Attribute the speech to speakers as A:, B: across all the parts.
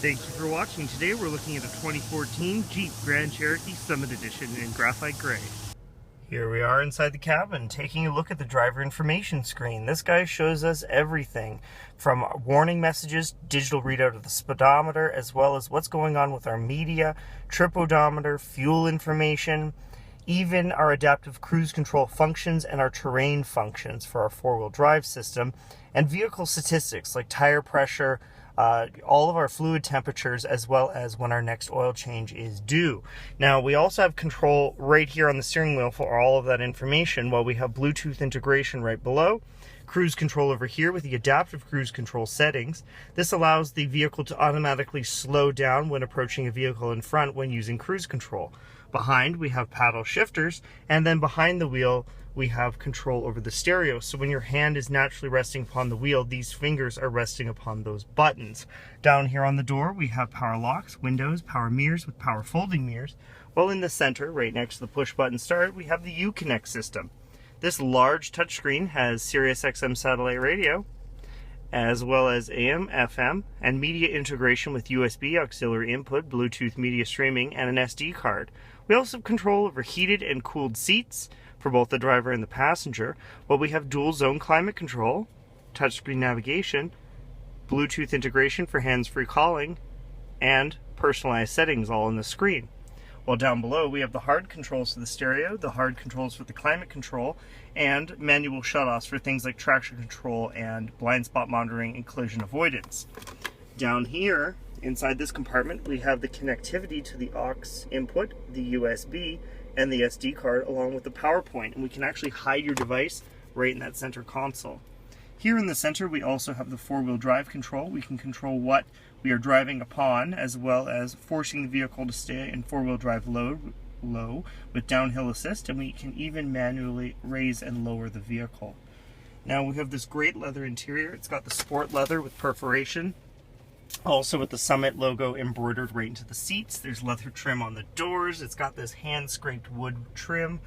A: Thank you for watching. Today we're looking at a 2014 Jeep Grand Cherokee Summit Edition in graphite gray. Here we are inside the cabin, taking a look at the driver information screen. This guy shows us everything from warning messages, digital readout of the speedometer, as well as what's going on with our media, trip odometer, fuel information, even our adaptive cruise control functions and our terrain functions for our four-wheel drive system, and vehicle statistics like tire pressure, all of our fluid temperatures, as well as when our next oil change is due. Now, we also have control right here on the steering wheel for all of that information, while we have Bluetooth integration right below, cruise control over here with the adaptive cruise control settings. This allows the vehicle to automatically slow down when approaching a vehicle in front when using cruise control. Behind, we have paddle shifters, and then behind the wheel, we have control over the stereo. So when your hand is naturally resting upon the wheel, these fingers are resting upon those buttons. Down here on the door, we have power locks, windows, power mirrors with power folding mirrors. While in the center, right next to the push button start, we have the Uconnect system. This large touchscreen has Sirius XM satellite radio, as well as AM, FM, and media integration with USB auxiliary input, Bluetooth media streaming, and an SD card. We also have control over heated and cooled seats for both the driver and the passenger, while we have dual zone climate control, touchscreen navigation, Bluetooth integration for hands-free calling, and personalized settings all on the screen. While down below we have the hard controls for the stereo, the hard controls for the climate control, and manual shutoffs for things like traction control and blind spot monitoring and collision avoidance. Down here, inside this compartment, we have the connectivity to the aux input, the USB, and the SD card, along with the power point, and we can actually hide your device right in that center console. Here in the center, we also have the four-wheel drive control. We can control what we are driving upon, as well as forcing the vehicle to stay in four-wheel drive low with downhill assist, and we can even manually raise and lower the vehicle. Now we have this great leather interior. It's got the sport leather with perforation, also with the Summit logo embroidered right into the seats. There's leather trim on the doors. It's got this hand-scraped wood trim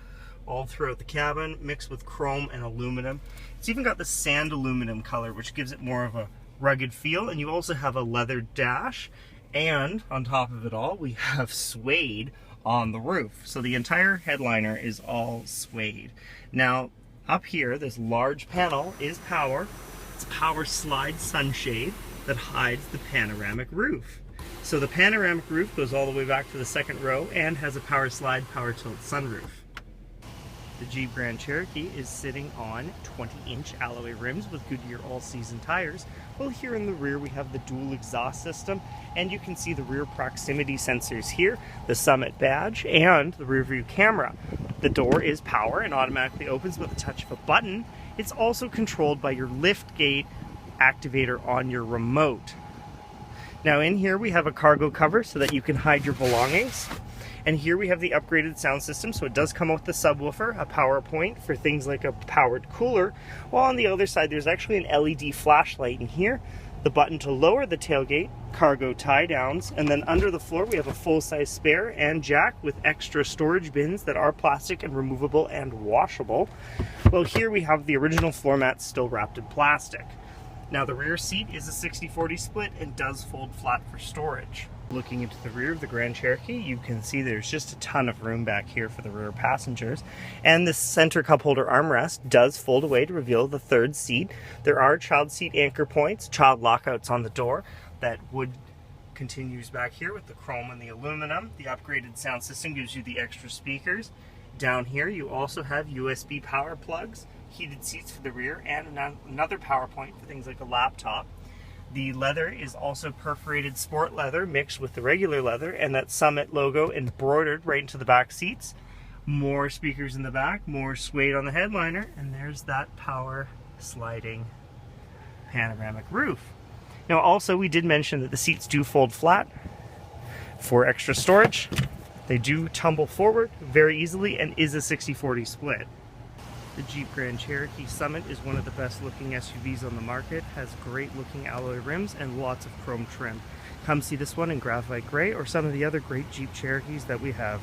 A: all throughout the cabin, mixed with chrome and aluminum. It's even got the sand aluminum color, which gives it more of a rugged feel. And you also have a leather dash, and on top of it all, we have suede on the roof. So the entire headliner is all suede. Now, up here, this large panel is power. It's a power slide sunshade that hides the panoramic roof. So the panoramic roof goes all the way back to the second row and has a power slide, power tilt sunroof. The Jeep Grand Cherokee is sitting on 20-inch alloy rims with Goodyear all-season tires. Well, here in the rear we have the dual exhaust system, and you can see the rear proximity sensors here, the Summit badge, and the rear view camera. The door is power and automatically opens with a touch of a button. It's also controlled by your lift gate activator on your remote. Now in here we have a cargo cover so that you can hide your belongings. And here we have the upgraded sound system, so it does come with the subwoofer, a power point for things like a powered cooler, while on the other side there's actually an LED flashlight in here, the button to lower the tailgate, cargo tie downs, and then under the floor we have a full-size spare and jack with extra storage bins that are plastic and removable and washable. Well, here we have the original floor mats still wrapped in plastic. Now the rear seat is a 60/40 split and does fold flat for storage. Looking into the rear of the Grand Cherokee, you can see there's just a ton of room back here for the rear passengers. And this center cup holder armrest does fold away to reveal the third seat. There are child seat anchor points, child lockouts on the door. That wood continues back here with the chrome and the aluminum. The upgraded sound system gives you the extra speakers. Down here you also have USB power plugs, heated seats for the rear, and another power point for things like a laptop. The leather is also perforated sport leather mixed with the regular leather, and that Summit logo embroidered right into the back seats. More speakers in the back, more suede on the headliner, and there's that power sliding panoramic roof. Now also, we did mention that the seats do fold flat for extra storage. They do tumble forward very easily and is a 60/40 split. The Jeep Grand Cherokee Summit is one of the best looking SUVs on the market, has great looking alloy rims and lots of chrome trim. Come see this one in graphite gray or some of the other great Jeep Cherokees that we have.